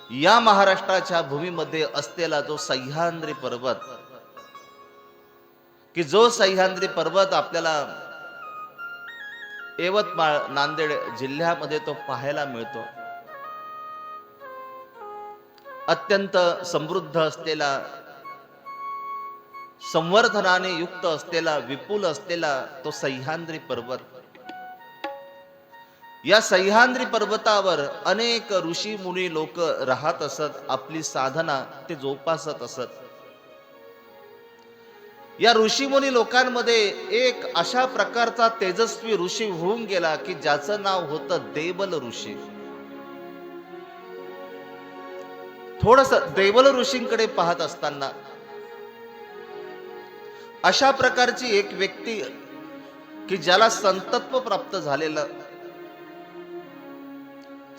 या महाराष्ट्राच्या भूमीमध्ये असलेला जो सह्याद्री पर्वत, की जो सह्याद्री पर्वत आपल्याला यवतमाळ नांदेड जिल्ह्यामध्ये तो पाहायला मिळतो. अत्यंत समृद्ध असलेला, संवर्धनाने युक्त असलेला, विपुल असलेला तो सह्याद्री पर्वत. या सह्याद्री पर्वतावर अनेक ऋषी मुनी लोक राहत असत, आपली साधना ते जोपासत असत. या ऋषी मुनी लोकांमध्ये एक अशा प्रकारचा तेजस्वी ऋषी होऊन गेला की ज्याचं नाव होतं देवल ऋषी. थोडस देवल ऋषींकडे पाहत असताना अशा प्रकारची एक व्यक्ती की ज्याला संतत्व प्राप्त झालेलं,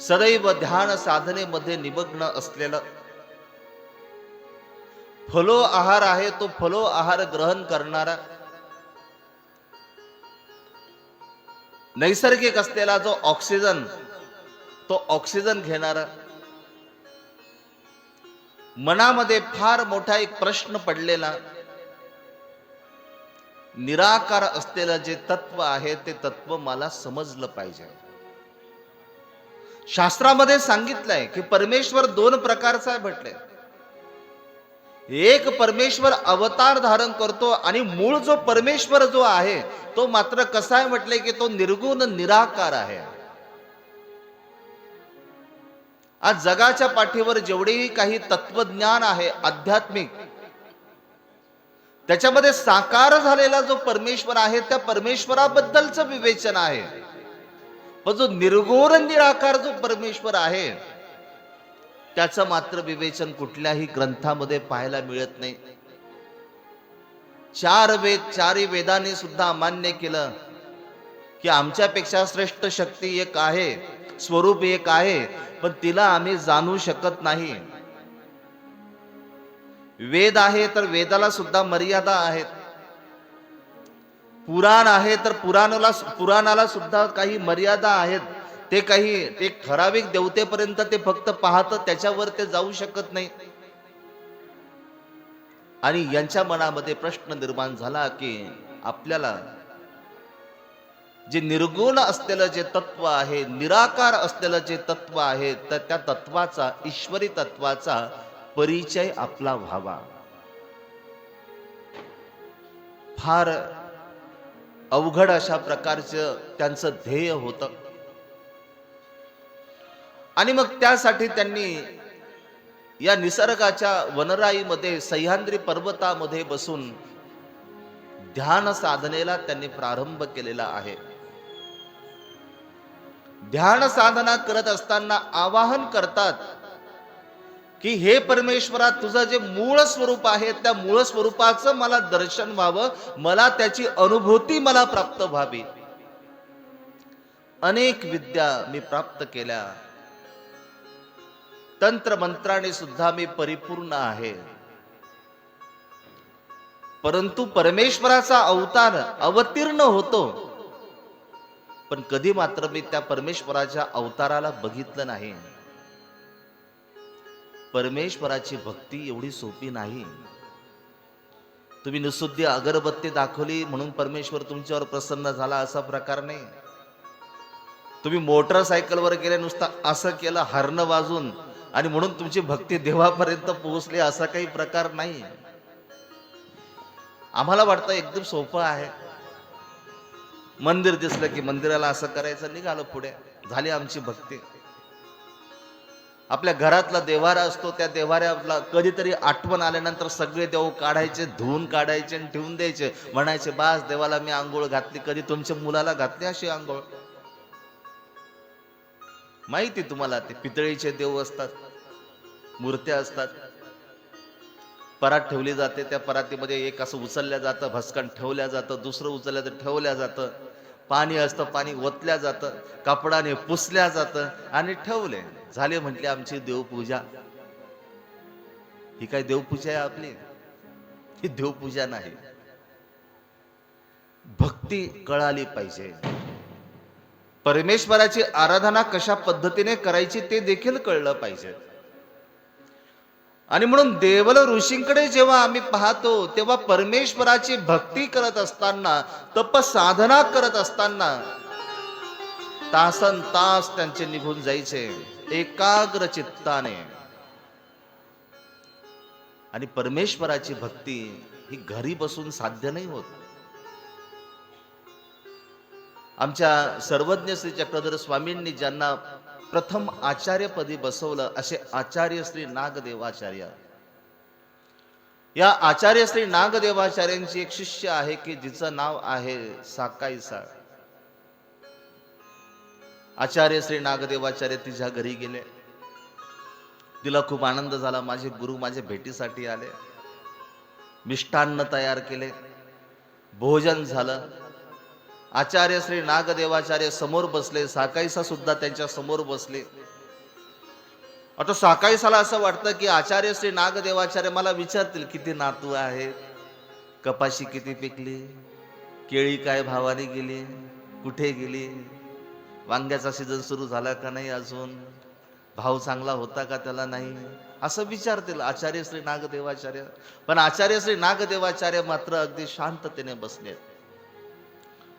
सदैव ध्यान साधनेमध्ये निमग्न असलेलं, फलो आहार आहे तो फलो आहार ग्रहण करणारा, नैसर्गिक असलेला जो ऑक्सिजन तो ऑक्सिजन घेणारा, मनामध्ये फार मोठा एक प्रश्न पडलेला, निराकार असलेलं जे तत्व आहे ते तत्व मला समजलं पाहिजे. शास्त्रामध्ये सांगितलंय की परमेश्वर दोन प्रकारचा भेटले. एक परमेश्वर अवतार धारण करतो आणि मूळ जो परमेश्वर जो आहे तो मात्र कसा आहे म्हटले की तो निर्गुण निराकार आहे. आज जगाच्या पाठीवर जेवढेही काही तत्वज्ञान आहे आध्यात्मिक, त्याच्यामध्ये साकार झालेला जो परमेश्वर आहे त्या परमेश्वराबद्दलचं विवेचन आहे. पण जो निर्गुण निराकार जो परमेश्वर आहे त्याचं मात्र विवेचन कुठल्याही ग्रंथामध्ये पाहायला मिळत नाही. चार वेद, चारही वेदाने सुद्धा मान्य केलं की आमच्यापेक्षा श्रेष्ठ शक्ती एक आहे, स्वरूप एक आहे, पण तिला आम्ही जाणू शकत नाही. वेद आहे तर वेदाला सुद्धा मर्यादा आहेत. पुराण आहे तर पुराणाला सुद्धा काही मर्यादा आहेत. ते काही एक ठराविक देवतेपर्यंत ते फक्त पाहत, त्याच्यावर ते जाऊ शकत नाही. आणि यांच्या मनामध्ये प्रश्न निर्माण झाला की आपल्याला जे निर्गुण असलेलं जे तत्व आहे, निराकार असलेलं जे तत्व आहे, तर त्या तत्वाचा, ईश्वरी तत्वाचा परिचय आपला व्हावा. फार अवघड अशा प्रकारचं त्यांचं ध्येय होतं. आणि मग त्यासाठी त्यांनी या निसर्गाच्या वनराईमध्ये, सह्याद्री पर्वतामध्ये बसून ध्यान साधनेला त्यांनी प्रारंभ केलेला आहे. ध्यान साधना करत असताना आवाहन करतात की हे परमेश्वरा, तुझं जे मूळ स्वरूप आहे त्या मूळ स्वरूपाचं मला दर्शन व्हावं, मला त्याची अनुभूती मला प्राप्त व्हावी. अनेक विद्या मी प्राप्त केल्या, तंत्र मंत्राने सुद्धा मी परिपूर्ण आहे, परंतु परमेश्वराचा अवतार अवतीर्ण होतो, पण कधी मात्र मी त्या परमेश्वराच्या अवताराला बघितलं नाही. परमेश्वराची भक्ती एवढी सोपी नाही. तुम्ही नुसती अगरबत्ती दाखवली म्हणून परमेश्वर तुमच्यावर प्रसन्न झाला असा प्रकार नाही. तुम्ही मोटरसायकलवर गेले, नुसतं असं केलं हॉर्न वाजून आणि म्हणून तुमची भक्ती देवापर्यंत पोहोचली असा काही प्रकार नाही. आम्हाला वाटतं एकदम सोपं आहे. मंदिर दिसलं की मंदिराला असं करायचं, निघालं पुढे, झाली आमची भक्ती. आपल्या घरातला देवारा असतो, त्या देवाऱ्याला कधीतरी आठवण आल्यानंतर सगळे देव काढायचे, धुवून काढायचे आणि ठेवून द्यायचे, म्हणायचे बास देवाला मी आंघोळ घातली. कधी तुमच्या मुलाला घातली अशी आंघोळ? माहिती तुम्हाला, ते पितळीचे देव असतात, मूर्त्या असतात, परात ठेवली जाते, त्या परातीमध्ये एक असं उचलल्या जातं, भस्कन ठेवल्या जातं, दुसरं उचलल्या तर ठेवल्या जातं, पाणी असतं, पाणी ओतल्या जातं, कपडाने पुसल्या जातं आणि ठेवले. झाले म्हटले आमची देवपूजा. ही काय देवपूजा आहे आपली? ही देवपूजा नाही. भक्ती कळाली पाहिजे. परमेश्वराची आराधना कशा पद्धतीने करायची ते देखील कळलं पाहिजे. आणि म्हणून देवल ऋषींकडे जेव्हा आम्ही पाहतो तेव्हा परमेश्वराची भक्ती करत असताना, तप साधना करत असताना तासन तास त्यांचे निघून जायचे एकाग्र चित्ताने. आणि परमेश्वराची भक्ती ही घरी बसून साध्य नाही होत. आमच्या सर्वज्ञ श्री चक्रधर स्वामींनी ज्यांना प्रथम आचार्यपदी बसवलं असे आचार्य श्री नागदेवाचार्य. या आचार्य श्री नागदेवाचार्यांची एक शिष्य आहे की जिचं नाव आहे साकाईसा. आचार्य श्री नागदेवाचार्य तिच्या घरी गेले. तिला खूप आनंद झाला, माझे गुरु माझ्या भेटीसाठी आले. मिष्टान्न तयार केले, भोजन झालं. आचार्य श्री नागदेवाचार्य समोर बसले, साकाईसा सुद्धा त्यांच्या समोर बसले. आता साकाईसाला असं वाटतं की आचार्य श्री नागदेवाचार्य मला विचारतील किती नातू आहेत, कपाशी किती पिकली, केळी काय भावाने गेली, कुठे गेली, वांग्याचा सीझन सुरू झाला का नाही अजून, भाव चांगला होता का त्याला नाही, असं विचारतील आचार्य श्री नागदेवाचार्य. पण आचार्य श्री नागदेवाचार्य मात्र अगदी शांततेने बसले.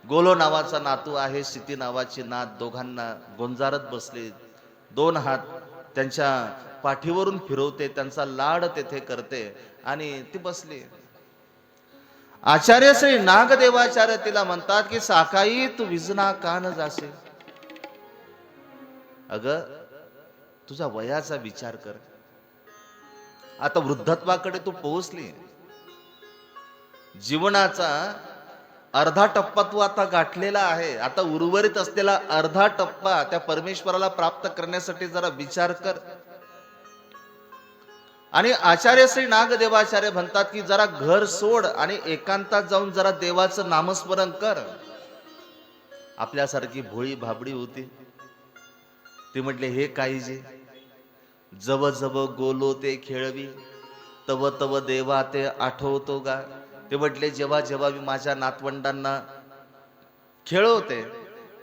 गोलो नावाचा नातू आहे, सिती नावाची नात, दोघांना गोंजारत बसले. दोन हात त्यांच्या पाठीवरून फिरवते, त्यांचा लाड तेथे करते आणि ती बसली. आचार्य श्री नागदेवाचार्य तिला म्हणतात की साकाई तू विजना का न जासे. अगं तुझ्या वयाचा विचार कर, आता वृद्धत्वाकडे तू पोहोचली, जीवनाचा अर्धा टप्पा तू आता गाठलेला आहे. आता उर्वरित असलेला अर्धा टप्पा त्या परमेश्वराला प्राप्त करण्यासाठी जरा विचार कर. आणि आचार्य श्री नागदेवाचार्य म्हणतात की जरा घर सोड आणि एकांतात जाऊन जरा देवाचं नामस्मरण कर. आपल्यासारखी भोळी भाबडी होती. ते म्हटले हे काहीजे जव जव गोलो ते खेळवी, तव तव देवा ते आठवतो गा. ते म्हटले जेव्हा जेव्हा मी माझ्या नातवंडांना खेळवते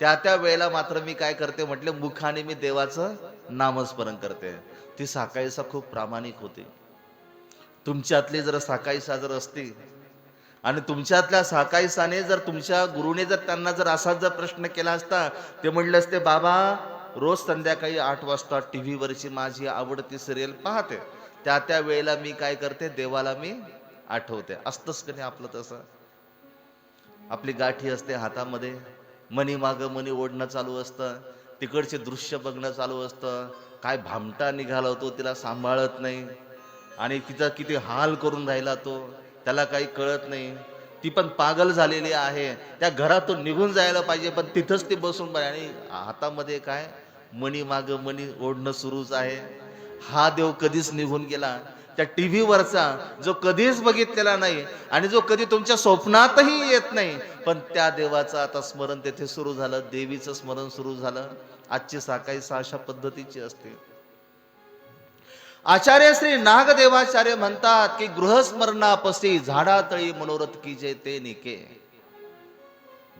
त्या त्या वेळेला मात्र मी काय करते म्हटले मुखाने मी देवाचं नामस्मरण करते. ती साकाईसा खूप प्रामाणिक होती. तुमच्यातली जर साकाईसा जर असती आणि तुमच्यातल्या साकाईसाने जर तुमच्या गुरुने जर त्यांना जर असाच जर प्रश्न केला असता, ते म्हणले असते बाबा रोज संध्याकाळी 8 वाजता टीव्ही वरची माझी आवडती सिरियल पाहते, त्या त्या वेळेला मी काय करते देवाला मी आठवते. असतंच का नाही आपलं तसं. आपली गाठी असते हातामध्ये, मनी माग मनी ओढणं चालू असतं, तिकडचे दृश्य बघणं चालू असतं. काय भामटा निघाला होतो तिला सांभाळत नाही आणि तिचा किती हाल करून राहिला तो, त्याला काही कळत नाही. ती पण पागल झालेली आहे. त्या घरातून निघून जायला पाहिजे पण तिथंच ती बसून आणि हातामध्ये काय मनी माग मनी ओढणं सुरूच आहे. हा देव कधीच निघून गेला त्या टीव्ही वरचा, जो कधीच बघितलेला नाही आणि जो कधी तुमच्या स्वप्नातही येत नाही, पण त्या देवाचं आता स्मरण तेथे सुरू झालं, देवीचं स्मरण सुरू झालं. आजची साकाईसा अशा पद्धतीची असते. आचार्य श्री नागदेवाचार्य म्हणतात की गृहस्मरणापसी झाडातळी मनोरथ कीजे ते निके.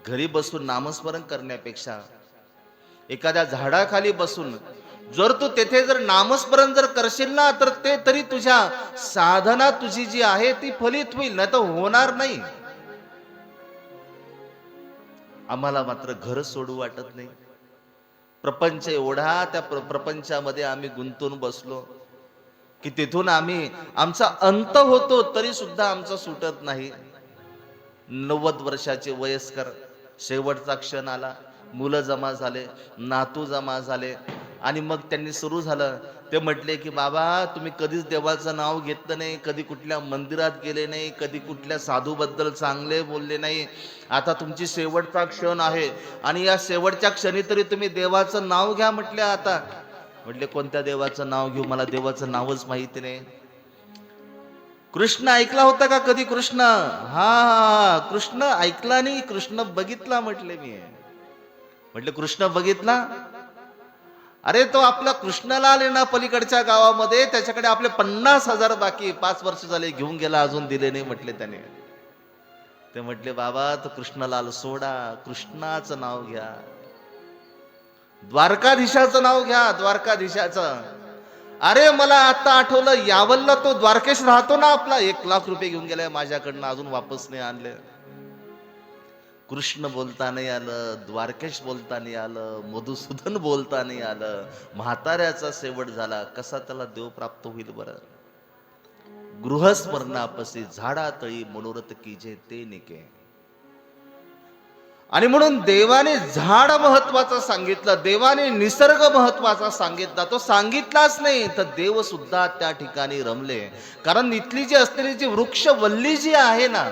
घरी बसून नामस्मरण करण्यापेक्षा एखाद्या झाडाखाली बसून जर तू तेथे जर नामस्मरण जर करशील ना, तर ते तरी तुझ्या साधना तुझी जी आहे ती फलित होईल, नाही तर होणार नाही. आम्हाला मात्र घर सोडू वाटत नाही. प्रपंच एवढा त्या प्रपंचामध्ये आम्ही गुंतून बसलो की तिथून आम्ही आमचा अंत होतो तरी सुद्धा आमचा सुटत नाही. 90 वर्षाचे वयस्कर, शेवटचा क्षण आला, मुलं जमा झाले, नातू जमा झाले आणि मग त्यांनी सुरू झालं. ते म्हटले की बाबा तुम्ही कधीच देवाचं नाव घेतलं नाही, कधी कुठल्या मंदिरात गेले नाही, कधी कुठल्या साधूबद्दल चांगले बोलले नाही. आता तुमची शेवटचा क्षण आहे आणि या शेवटच्या क्षणी तरी तुम्ही देवाचं नाव घ्या म्हटले. आता म्हटले कोणत्या देवाचं नाव घेऊ, मला देवाचं नावच माहिती नाही. कृष्ण ऐकला होता का कधी कृष्ण? हा कृष्ण ऐकला नाही, कृष्ण बघितला म्हटले मी. म्हटले कृष्ण बघितला? अरे तो आपला कृष्णलाल आहे ना पलीकडच्या गावामध्ये, त्याच्याकडे आपले 50,000 बाकी, 5 वर्ष झाले घेऊन गेला, अजून दिले नाही म्हटले त्याने. ते म्हटले बाबा तो कृष्णलाल सोडा, कृष्णाचं नाव घ्या, द्वारकाधीशाचं नाव घ्या, द्वारकाधीशाचं. अरे मला आता आठवलं, यावलला तो द्वारकेश राहतो ना आपला, 1,00,000 रुपये घेऊन गेलाय माझ्याकडनं, अजून वापस नाही आणले. कृष्ण बोलता नाही आलं, द्वारकेश बोलता नाही आलं, मधुसूदन बोलता नाही आलं, म्हाताऱ्याचा शेवट झाला, कसा त्याला देव प्राप्त होईल बरं? गृहस्मरणापसी झाडातळी मनोरथ कीजे ते निके. आणि म्हणून देवाने झाड महत्वाचं सांगितलं, देवाने निसर्ग महत्वाचा सांगितला. तो सांगितलाच नाही तर देव सुद्धा त्या ठिकाणी रमले. कारण इथली जी असलेली जी वृक्षवल्ली जी आहे ना,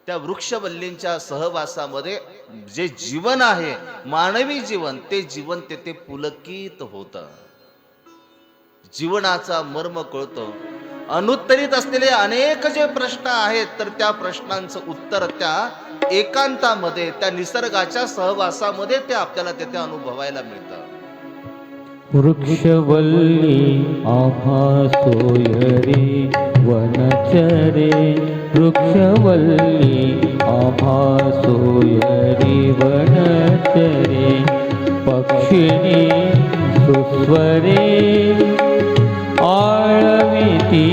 त्या वृक्षवल्लींच्या सहवासामध्ये जे जीवन आहे, मानवी जीवन, ते जीवन तेथे पुलकित होतं. जीवनाचा मर्म कळतो. अनुत्तरित असलेले अनेक जे प्रश्न आहेत, तर त्या प्रश्नांचं उत्तर त्या एकांतामध्ये, त्या निसर्गाच्या सहवासामध्ये ते आपल्याला तेथे अनुभवायला मिळतं. वृक्षवल्ली आम्हा सोयरे वनचरे, वृक्षवल्ली आम्हा सोयरे वनचरे, पक्षिणी सुस्वरे आळविती,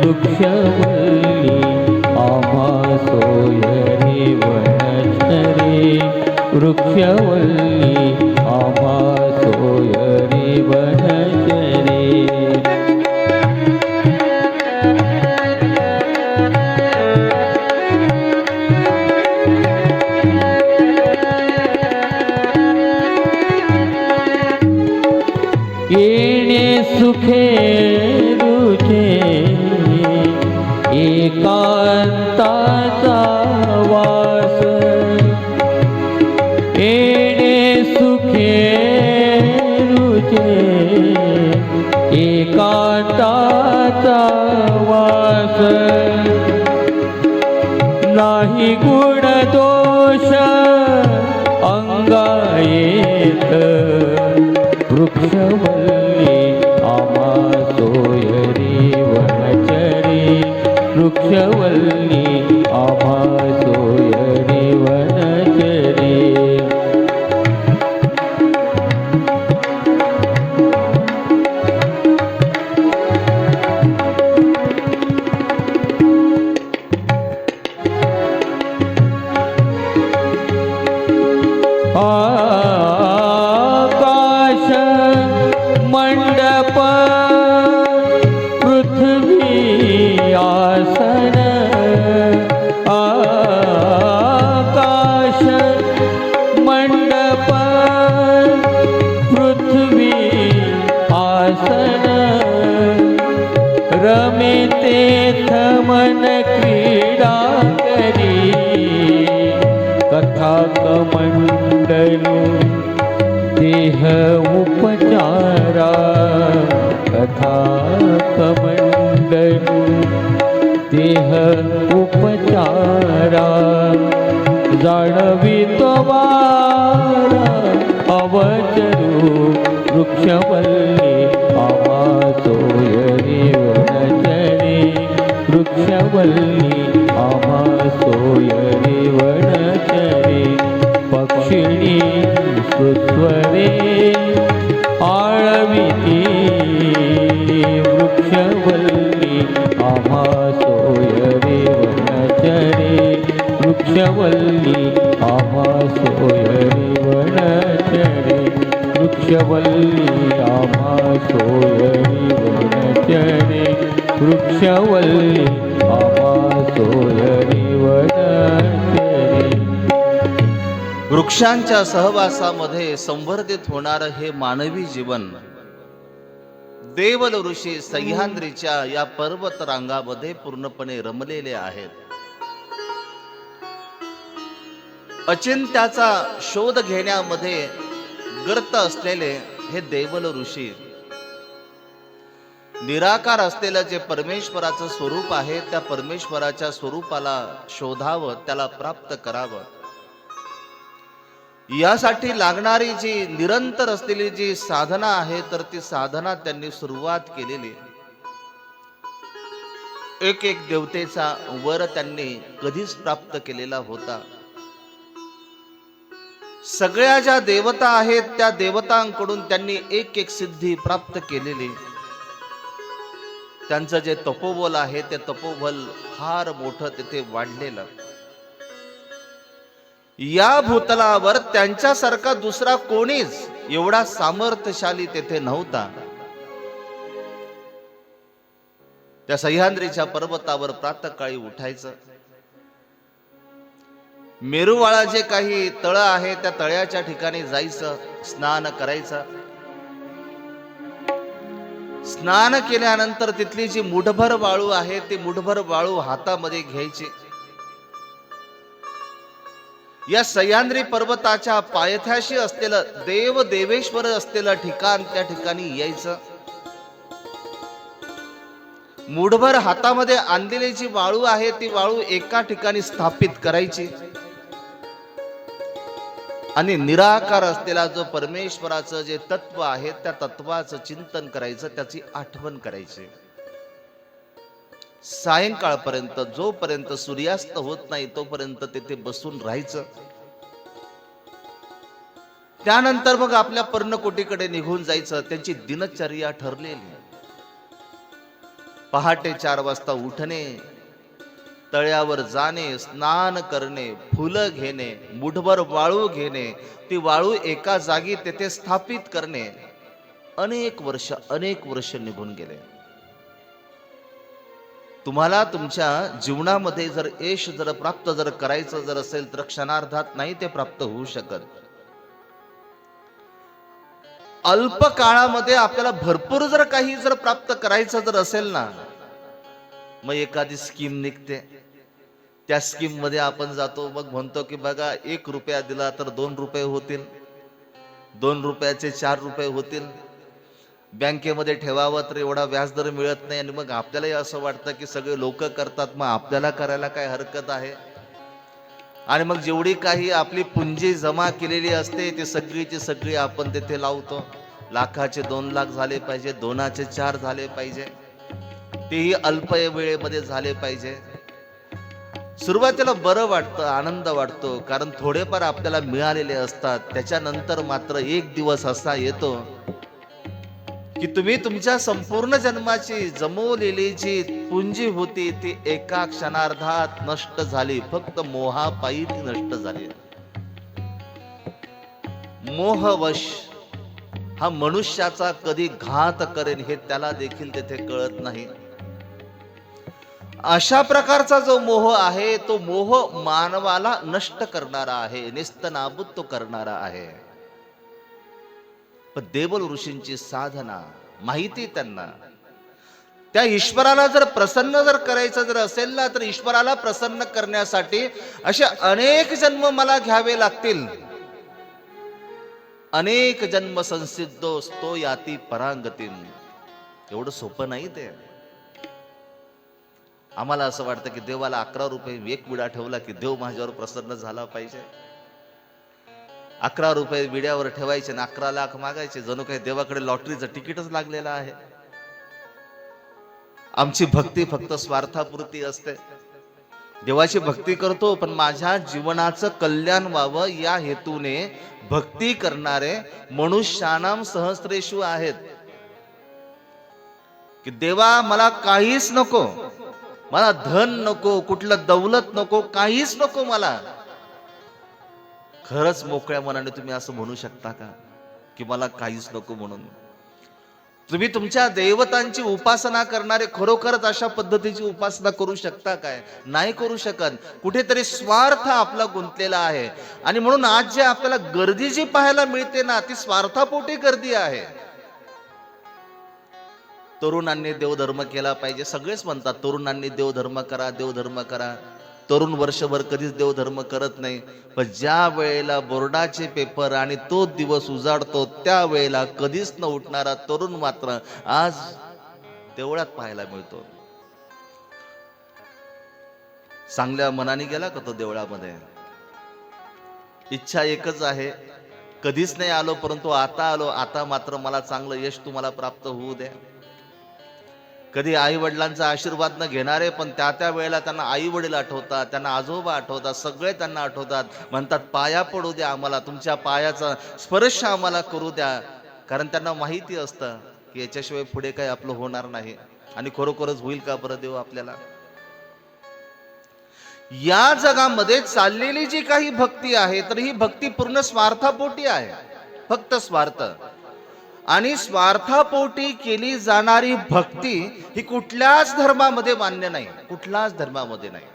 वृक्षवल्ली आम्हा सोयरे वनचरे, वृक्षवल्ली आम्हा सोयरे वनचरे. येणे सुखे रुचे एकांताचा वास, येणे सुखे रुचे एकांताचा वास, नाही गुण दोष अंगा येत, वृक्षवल्ली आम्हा सोयरे वनचरे, वृक्षवल्ली आम्हा सोयरे वनचरे. आकाश मंडप पृथ्वी आसन, आकाश मंडप पृथ्वी आसन, रमिते मन क्रीडा करी, कथा कमंडलू देह उपचारा, कथा कमंडलू देह उपचारा, जाणवितो वारा अवचरू, वृक्षवल्ली आम्हा सोयरे वनचरे, वृक्षवल्ली आम्हा सोयरे वनचरे, पक्षिणी सुस्वरे आळविती, वृक्षवल्ली आम्हा सोयरे वनचरे, वृक्षवल्ली आम्हा सोयरे वनचरे, वृक्षवल्ली आम्हा सोयरे वनचरे, वृक्षवल्ली आम्हा सोयरे वनचरे. वृक्षांच्या सहवासामध्ये संवर्धित होणारं हे मानवी जीवन देवल ऋषी सह्याद्रीच्या या पर्वत रांगामध्ये पूर्णपणे रमलेले आहेत. अचिंत्याचा शोध घेण्यामध्ये गर्त असलेले हे देवल ऋषी निराकार असलेलं जे परमेश्वराचं स्वरूप आहे, त्या परमेश्वराच्या स्वरूपाला शोधावं, त्याला प्राप्त करावं, यासाठी लागणारी जी निरंतर असलेली जी साधना आहे, तर ती साधना त्यांनी सुरुवात केलेली. एक एक देवतेचा वर त्यांनी कधीच प्राप्त केलेला होता. सगळ्या ज्या देवता आहेत त्या देवतांकडून त्यांनी एक एक सिद्धी प्राप्त केलेली. त्यांचं जे तपोबल आहे ते तपोबल फार मोठं तिथे वाढलेलं. या भूतलावर त्यांच्यासारखा दुसरा कोणीच एवढा सामर्थ्यशाली तेथे नव्हता. त्या सह्याद्रीच्या पर्वतावर प्रातःकाळी उठायचं. मेरुवाळा जे काही तळ आहे त्या तळ्याच्या ठिकाणी जायचं, स्नान करायचं. स्नान केल्यानंतर तिथली जी मुठभर वाळू आहे ती मुठभर वाळू हातामध्ये घ्यायची. या सह्याद्री पर्वताच्या पायथ्याशी असलेलं देव देवेश्वर असलेलं ठिकाण त्या ठिकाणी यायचं. मुठभर हातामध्ये आणलेली जी वाळू आहे ती वाळू एका ठिकाणी स्थापित करायची आणि निराकार असलेला जो परमेश्वराचं जे तत्व आहे त्या तत्वाचं चिंतन करायचं, त्याची आठवण करायची. सायंकाळपर्यंत जोपर्यंत सूर्यास्त होत नाही तोपर्यंत तिथे बसून राहायचं. त्यानंतर मग आपल्या पर्णकोटीकडे निघून जायचं. त्यांची दिनचर्या ठरलेली. पहाटे 4 वाजता उठणे, तळ्यावर जाणे, स्नान करणे, फुलं घेणे, मुठभर वाळू घेणे, ती वाळू एका जागी तेथे स्थापित करणे. अनेक वर्ष निघून गेले. तुम्हाला तुमच्या जीवनामध्ये जर यश जर प्राप्त जर करायचं जर असेल तर क्षणार्धात नाही ते प्राप्त होऊ शकत. अल्प काळामध्ये आपल्याला भरपूर जर काही जर प्राप्त करायचं जर असेल ना, मग एखादी स्कीम निघते. त्या स्कीम मध्ये आपण जातो, मग म्हणतो की बघा 1 रुपया दिला तर 2 रुपये होतील, 2 रुपयाचे 4 रुपये होतील. बँकेमध्ये ठेवावं तर एवढा व्याजदर मिळत नाही. आणि मग आपल्यालाही असं वाटतं की सगळे लोक करतात, मग आपल्याला करायला काय हरकत आहे. आणि मग जेवढी काही आपली पुंजी जमा केलेली असते ती सगळीची सगळी आपण तिथे लावतो. लाखाचे 2 लाख झाले पाहिजे, 2चे 4 झाले पाहिजे, तेही अल्प वेळेमध्ये झाले पाहिजे. सुरुवातीला बरं वाटतं, आनंद वाटतो, कारण थोडेफार आपल्याला मिळालेले असतात. त्याच्यानंतर मात्र एक दिवस असा येतो की तुम्ही तुमच्या संपूर्ण जन्माची जमवलेली जी पुंजी होती ती एका क्षणार्धात नष्ट झाली. फक्त मोहापायी ती नष्ट झाली. मोहवश हा मनुष्याचा कधी घात करेन हे त्याला देखील तेथे कळत नाही. अशा प्रकारचा जो मोह आहे तो मोह मानवाला नष्ट करणारा आहे, नेस्तनाबूत तो करणारा आहे. पण देवल ऋषींची साधना माहिती त्यांना, त्या ईश्वराला जर प्रसन्न जर करायचं जर असेल ना तर ईश्वराला प्रसन्न करण्यासाठी असे अनेक जन्म मला घ्यावे लागतील. अनेक जन्म संसिद्धोस्तो याती परांगतीन. एवढं सोपं नाही ते. आम्हाला असं वाटतं की देवाला 11 रुपये 1 विडा ठेवला की देव माझ्यावर प्रसन्न झाला पाहिजे. 11 रुपये विड्यावर ठेवायचे आणि 11 लाख मागायचे, जणू काही देवाकडे लॉटरीचं तिकीटच लागलेलं आहे. आमची भक्ती फक्त स्वार्थापुरती असते. देवाची भक्ती करतो पण माझ्या जीवनाचं कल्याण व्हावं या हेतूने भक्ती करणारे मनुष्यानाम सहस्रेषु आहेत. की देवा मला काहीच नको, मला धन नको, कुठलं दौलत नको, काहीच नको मला. खरंच मोकळ्या मनाने तुम्ही असं म्हणू शकता का की मला काहीच नको म्हणून? तुम्ही तुमच्या देवतांची उपासना करणारे खरोखरच अशा पद्धतीची उपासना करू शकता काय? नाही करू शकत. कुठेतरी स्वार्थ आपला गुंतलेला आहे. आणि म्हणून आज जे आपल्याला गर्दी जी पाहायला मिळते ना ती स्वार्थापोटी गर्दी आहे. तरुणांनी देवधर्म केला पाहिजे, सगळेच म्हणतात तरुणांनी देवधर्म करा, देवधर्म करा. तरुण वर्षभर कधीच देवधर्म करत नाही. पण ज्या वेळेला बोर्डाचे पेपर आणि तो दिवस उजाडतो त्या वेळेला कधीच न उठणारा तरुण मात्र आज देवळात पाहायला मिळतो. चांगल्या मनाने गेला का तो देवळामध्ये? इच्छा एकच आहे, कधीच नाही आलो परंतु आता आलो, आता मात्र मला चांगलं यश तुम्हाला प्राप्त होऊ द्या. कधी आई वडिलांचा आशीर्वाद न घेणारे, पण त्या वेळेला त्यांना आई वडील आठवतात, त्यांना आजोबा आठवतात, सगळे त्यांना आठवतात. म्हणतात पाया पडू द्या आम्हाला, तुमच्या पायाचा स्पर्श आम्हाला करू द्या. कारण त्यांना माहिती असतं की याच्याशिवाय पुढे काही आपलं होणार नाही. आणि खरोखरच होईल का बरं देव आपल्याला? या जगामध्ये चाललेली जी काही भक्ती आहे, तर ही भक्ती पूर्ण स्वार्थापोटी आहे, फक्त स्वार्थ. आणि स्वार्थापोटी केली जाणारी भक्ती ही कुठल्याच धर्मामध्ये मान्य नाही, कुठल्याच धर्मामध्ये नाही.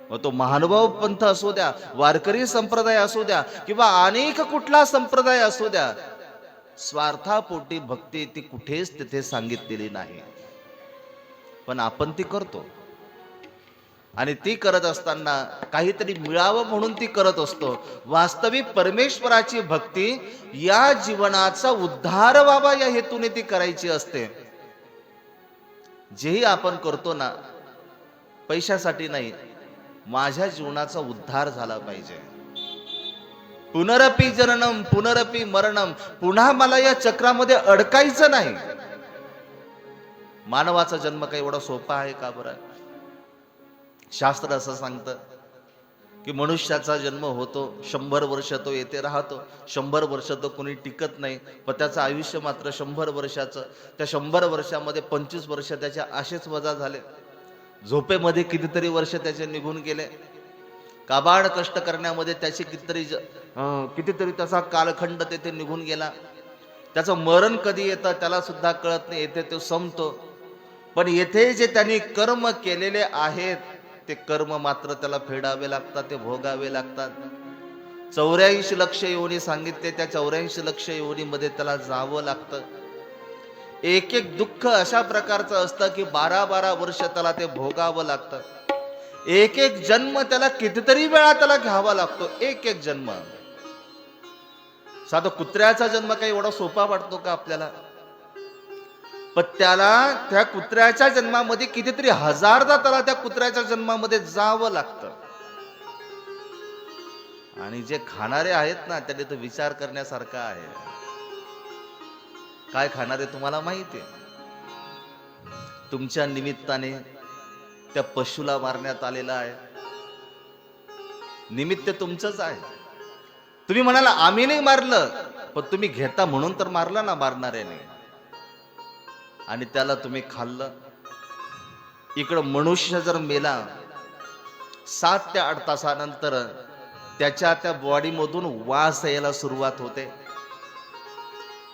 मग तो महानुभाव पंथ असू द्या, वारकरी संप्रदाय असू द्या, किंवा अनेक कुठला संप्रदाय असू द्या, स्वार्थापोटी भक्ती ती कुठेच तिथे सांगितलेली नाही. पण आपण ती करतो, आणि ती करत असताना काहीतरी मिळावं म्हणून ती करत असतो. वास्तविक परमेश्वराची भक्ती या जीवनाचा उद्धार व्हावा या हेतूने ती करायची असते. जेही आपण करतो ना, पैशासाठी नाही, माझ्या जीवनाचा उद्धार झाला पाहिजे. पुनरपि जननम पुनरपि मरणम, पुन्हा मला या चक्रामध्ये अडकायचं नाही. मानवाचा जन्म काही एवढा सोपा आहे का बरं? शास्त्र असं सांगतं की मनुष्याचा जन्म होतो, 100 वर्ष तो येथे राहतो, 100 वर्ष तो कोणी टिकत नाही, पण त्याचं आयुष्य मात्र 100 वर्षाचं. त्या 100 वर्षामध्ये 25 वर्ष त्याच्या असेच वजा झाले. झोपेमध्ये कितीतरी वर्ष त्याचे निघून गेले. काबाड कष्ट करण्यामध्ये त्याची कितीतरी त्याचा कालखंड तेथे निघून गेला. त्याचं मरण कधी येतं त्याला सुद्धा कळत नाही, येथे तो संपतो. पण येथे जे त्यांनी कर्म केलेले आहेत, ते कर्म मात्र त्याला फेडावे लागतात, ते भोगावे लागतात. 84 लक्ष योनी सांगितले, त्या 84 लक्ष योनीमध्ये त्याला जावं लागतं. एक एक दुःख अशा प्रकारचं असतं की 12-12 वर्ष त्याला ते भोगावं लागतं. एक एक जन्म त्याला कितीतरी वेळा त्याला घ्यावा लागतो, एक एक जन्म. साधं कुत्र्याचा जन्म काही एवढा सोपा वाटतो का आपल्याला? पण त्याला त्या कुत्र्याच्या जन्मामध्ये कितीतरी हजारदा त्याला त्या कुत्र्याच्या जन्मामध्ये जावं लागतं. आणि जे खाणारे आहेत ना, त्याने तो विचार करण्यासारखा आहे. काय खाणारे तुम्हाला माहिती आहे? तुमच्या निमित्ताने त्या पशुला मारण्यात आलेला आहे. निमित्त तुमचंच आहे. तुम्ही म्हणाला आम्ही नाही मारलं, पण तुम्ही घेता म्हणून तर मारलं ना मारणाऱ्याने, आणि त्याला तुम्ही खाल्लं. इकडं मनुष्य जर मेला 7 ते 8 तासानंतर त्याच्या त्या बॉडीमधून वास यायला सुरुवात होते.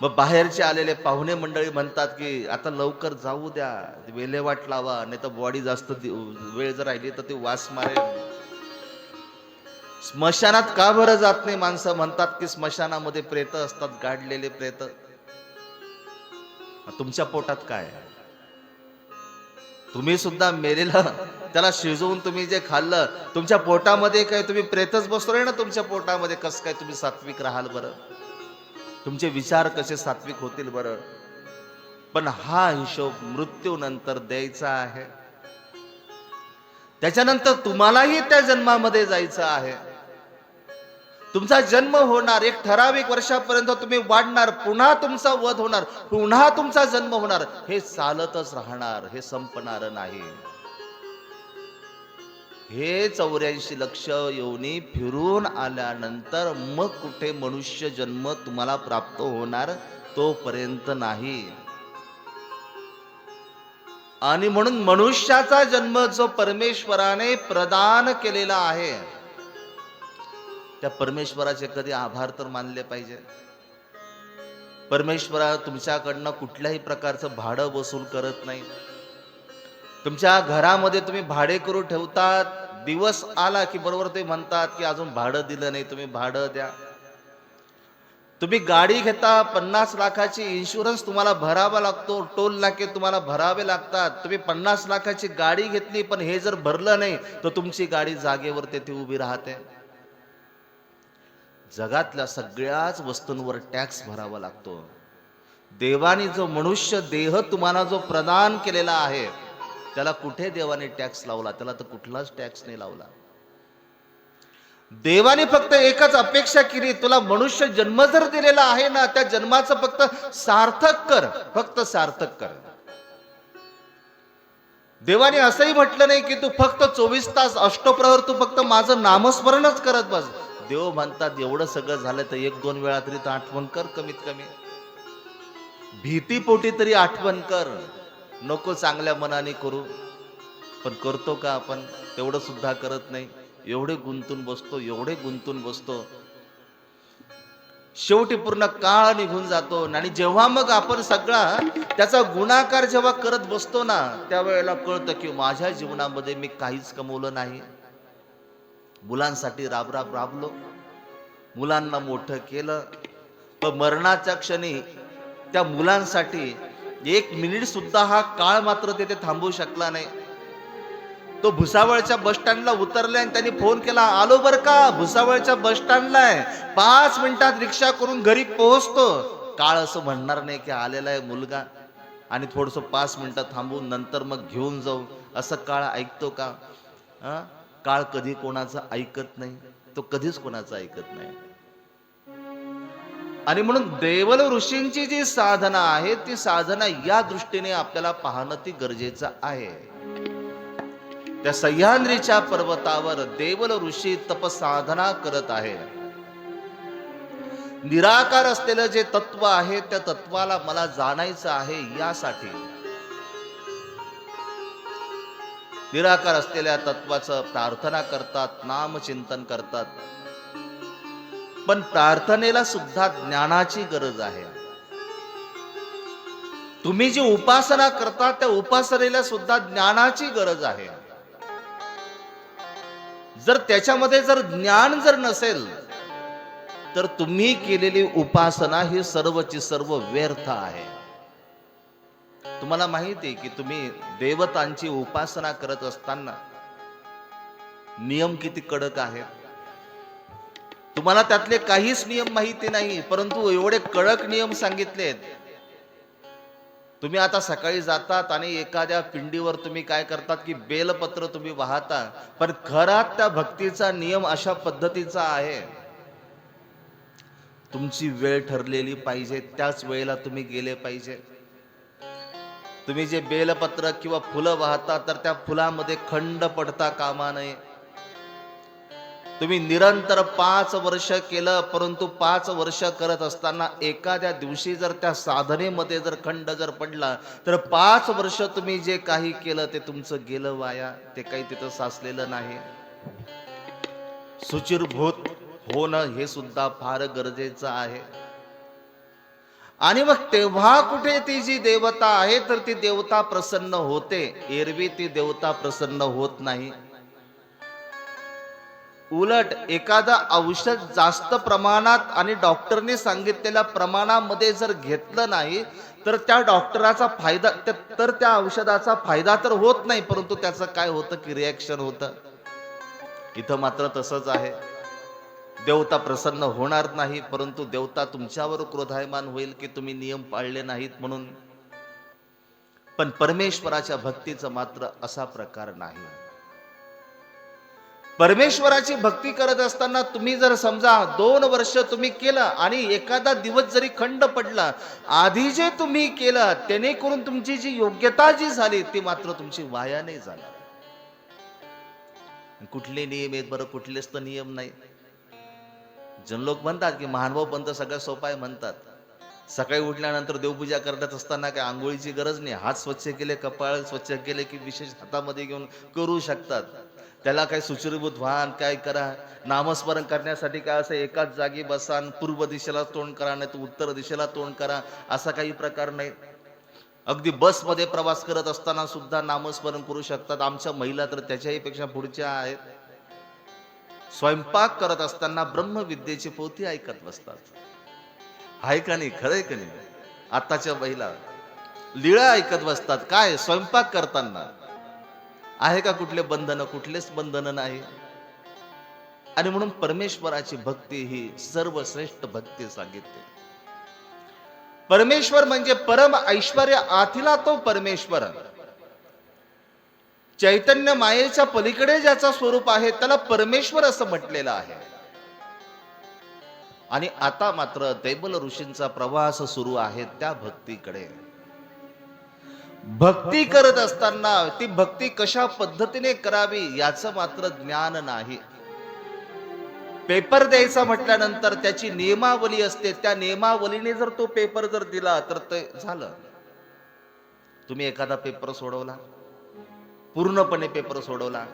मग बाहेरचे आलेले पाहुणे मंडळी म्हणतात की आता लवकर जाऊ द्या, वेलेवाट लावा, नाही तर बॉडी जास्त वेळ जर राहिली तर ती वास मारेल. स्मशानात का बरं जात नाही माणसं? म्हणतात की स्मशानामध्ये प्रेत असतात, गाडलेले प्रेत. तुमच्या पोटात काय? तुम्ही सुद्धा मेलेला त्याला शिजवून तुम्ही जे खाल्लं, तुमच्या पोटामध्ये काय तुम्ही प्रेतच बसलोय ना तुमच्या पोटामध्ये? कसं काय तुम्ही सात्विक राहाल बरं? तुमचे विचार कसे सात्विक होतील बरं? पण हा हिशोब मृत्यूनंतर द्यायचा आहे. त्याच्यानंतर तुम्हालाही त्या जन्मामध्ये जायचं आहे. तुमचा जन्म होणार, एक ठराविक वर्षापर्यंत तुम्ही वाढणार, पुन्हा तुमचा वध होणार, पुन्हा तुमचा जन्म होणार. हे चालतच राहणार, हे संपणार नाही. हे 84 लक्ष योनी फिरून आल्यानंतर मग कुठे मनुष्य जन्म तुम्हाला प्राप्त होणार, तोपर्यंत नाही. आणि म्हणून मनुष्याचा जन्म जो परमेश्वराने प्रदान केलेला आहे, त्या परमेश्वराचे कधी आभार तर मानले पाहिजे. परमेश्वरा तुमच्याकडनं कुठल्याही प्रकारचं भाडं वसूल करत नाही. तुमच्या घरामध्ये तुम्ही भाडे करून ठेवतात, दिवस आला की बरोबर ते म्हणतात की अजून भाडं दिलं नाही, तुम्ही भाडं द्या. तुम्ही गाडी घेता, 50 लाखाची इन्शुरन्स तुम्हाला भरावा लागतो, टोल नाके तुम्हाला भरावे लागतात. तुम्ही 50 लाखाची गाडी घेतली, पण हे जर भरलं नाही तर तुमची गाडी जागेवर तेथे उभी राहते. जगातल्या सगळ्याच वस्तूंवर टॅक्स भरावा लागतो. देवाने जो मनुष्य देह तुम्हाला जो प्रदान केलेला आहे, त्याला कुठे देवाने टॅक्स लावला? त्याला तर कुठलाच टॅक्स नाही लावला. देवाने फक्त एकच अपेक्षा केली, तुला मनुष्य जन्म जर दिलेला आहे ना, त्या जन्माचं फक्त सार्थक कर, फक्त सार्थक कर. देवाने असंही म्हटलं नाही की तू फक्त 24 तास अष्टप्रहर तू फक्त माझं नामस्मरणच करत बस. देव म्हणतात एवढं सगळं झालं तर 1-2 वेळा तरी तर आठवण कर, कमीत कमी भीतीपोटी तरी आठवण कर. नको चांगल्या मनाने करू, पण करतो का आपण? तेवढं सुद्धा करत नाही. एवढे गुंतून बसतो, एवढे गुंतून बसतो, शेवटी पूर्ण काळ निघून जातो. आणि जेव्हा मग आपण सगळा त्याचा गुणाकार जेव्हा करत बसतो ना, त्यावेळेला कळतं की माझ्या जीवनामध्ये मी काहीच कमवलं नाही. मुलांसाठी राबलो, मुलांना मोठं केलं, पण मरणाच्या क्षणी त्या मुलांसाठी 1 मिनिट सुद्धा हा काळ मात्र तिथे थांबू शकला नाही. तो भुसावळच्या बस स्टँडला उतरलाय आणि त्यांनी फोन केला, आलो बर का, भुसावळच्या बस स्टँडला आहे, 5 मिनिटात रिक्षा करून घरी पोहोचतो. काळ असं म्हणणार नाही की आलेला आहे मुलगा आणि थोडस 5 मिनिटं थांबून नंतर मग घेऊन जाऊ. असं काळ ऐकतो का? काळ कधी कोणाचं ऐकत नाही, तो कधीच कोणाचं ऐकत नाही. आणि म्हणून देवल ऋषींची जी साधना आहे ती साधना या दृष्टीने आपल्याला पाहणं ती गरजेचं आहे. त्या सह्याद्रीच्या पर्वतावर देवल ऋषी तपसाधना करत आहे. निराकार असलेलं जे तत्व आहे त्या तत्वाला मला जाणायचं आहे, यासाठी निराकार असलेल्या तत्वाचं प्रार्थना करतात, नामचिंतन करतात. पण प्रार्थनेला सुद्धा ज्ञानाची गरज आहे. तुम्ही जी उपासना करता त्या उपासनेला सुद्धा ज्ञानाची गरज आहे. जर त्याच्यामध्ये जर ज्ञान जर नसेल तर तुम्ही केलेली उपासना ही सर्वची सर्व व्यर्थ आहे. तुम्हाला माहिती आहे की तुम्ही देवतांची उपासना करत असताना नियम किती कडक आहे. तुम्हाला त्यातले काहीच नियम माहिती नाही, परंतु एवढे कडक नियम सांगितलेत. तुम्ही आता सकाळी जातात आणि एखाद्या पिंडीवर तुम्ही काय करतात की बेलपत्र तुम्ही वाहता, पण खरात त्या भक्तीचा नियम अशा पद्धतीचा आहे, तुमची वेळ ठरलेली पाहिजे, त्याच वेळेला तुम्ही गेले पाहिजे. तुम्ही जे बेलपत्र किंवा फुलं वाहता तर त्या फुलामध्ये खंड पडता कामा नये. तुम्ही निरंतर 5 वर्ष केलं, परंतु 5 वर्ष करत असताना एखाद्या दिवशी जर त्या साधनेमध्ये जर खंड जर पडला तर 5 वर्ष तुम्ही जे काही केलं ते तुमचं गेलं वाया, ते काही तिथं साचलेलं नाही. शुचिर्भूत होणं हे सुद्धा फार गरजेचं आहे. आणि मग तेव्हा कुठे ती जी देवता आहे तर ती देवता प्रसन्न होते. एरवी ती देवता प्रसन्न होत नाही. उलट एखादं औषध जास्त प्रमाणात आणि डॉक्टरने सांगितलेल्या प्रमाणामध्ये जर घेतलं नाही तर त्या डॉक्टराचा फायदा, तर त्या औषधाचा फायदा तर होत नाही, परंतु त्याचं काय होतं की रिॲक्शन होतं. इथं मात्र तसंच आहे. देवता प्रसन्न होणार नाही, परंतु देवता तुमच्यावर क्रोधायमान होईल की तुम्ही नियम पाळले नाहीत म्हणून. पण परमेश्वराच्या भक्तीचं मात्र असा प्रकार नाही. परमेश्वराची भक्ती करत असताना तुम्ही जर समजा 2 वर्ष तुम्ही केलं आणि एखादा दिवस जरी खंड पडला, आधी जे तुम्ही केलं त्याने करून तुमची जी योग्यता जी झाली ती मात्र तुमची वाया नाही झाली. कुठले नियम आहेत बरं? कुठलेच तर नियम नाही. जन लोक म्हणतात की महानुभाव पंथ सगळ्यात सोपा आहे म्हणतात. सकाळी उठल्यानंतर देवपूजा करत असताना काय आंघोळीची गरज नाही. हात स्वच्छ केले, कपाळ स्वच्छ केले की विशेष हातामध्ये घेऊन करू शकतात. त्याला काय सुचिरभूत व्हान काय करा, नामस्मरण करण्यासाठी काय असं एकाच जागी बसा, पूर्व दिशेला तोंड करा, नाही तर उत्तर दिशेला तोंड करा, असा काही प्रकार नाही. अगदी बसमध्ये प्रवास करत असताना सुद्धा नामस्मरण करू शकतात. आमच्या महिला तर त्याच्याही पेक्षा पुढच्या आहेत. स्वयंपाक करत असताना ब्रह्मविद्येची पोथी ऐकत बसतात. आहे का नाही? खरंय का नाही? आताच्या महिला लीळा ऐकत बसतात. काय? स्वयंपाक करताना. आहे का कुठले बंधन? कुठलेच बंधन नाही. आणि म्हणून परमेश्वराची भक्ती ही सर्वश्रेष्ठ भक्ती सांगितली. परमेश्वर म्हणजे परम ऐश्वर्य आथिला तो परमेश्वर. चैतन्य मायेच्या पलीकडे ज्याचा स्वरूप आहे त्याला परमेश्वर असं म्हटलेलं आहे. आणि आता मात्र दैबल ऋषींचा प्रवास सुरू आहे त्या भक्तीकडे. भक्ती करत असताना ती भक्ती कशा पद्धतीने करावी याचं मात्र ज्ञान नाही. पेपर द्यायचा म्हटल्यानंतर त्याची नियमावली असते, त्या नियमावलीने जर तो पेपर जर दिला तर ते झालं. तुम्ही एखादा पेपर सोडवला, पूर्णपणे पेपर सोडवला,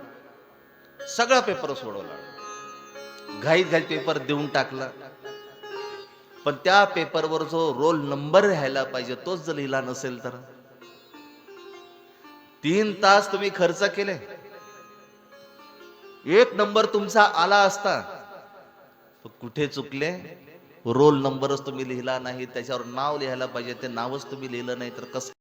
सगळा पेपर सोडवला, घाईत घाईत पेपर देऊन टाकला, पण त्या पेपरवर जो रोल नंबर राहायला पाहिजे तोच जर लिहिला नसेल तर 3 तास तुम्ही खर्च केले, 1 नंबर तुमचा आला असता, तर कुठे चुकले? रोल नंबरच तुम्ही लिहिला नाही, त्याच्यावर नाव लिहायला पाहिजे ते नावच तुम्ही लिहिलं नाही, तर कसं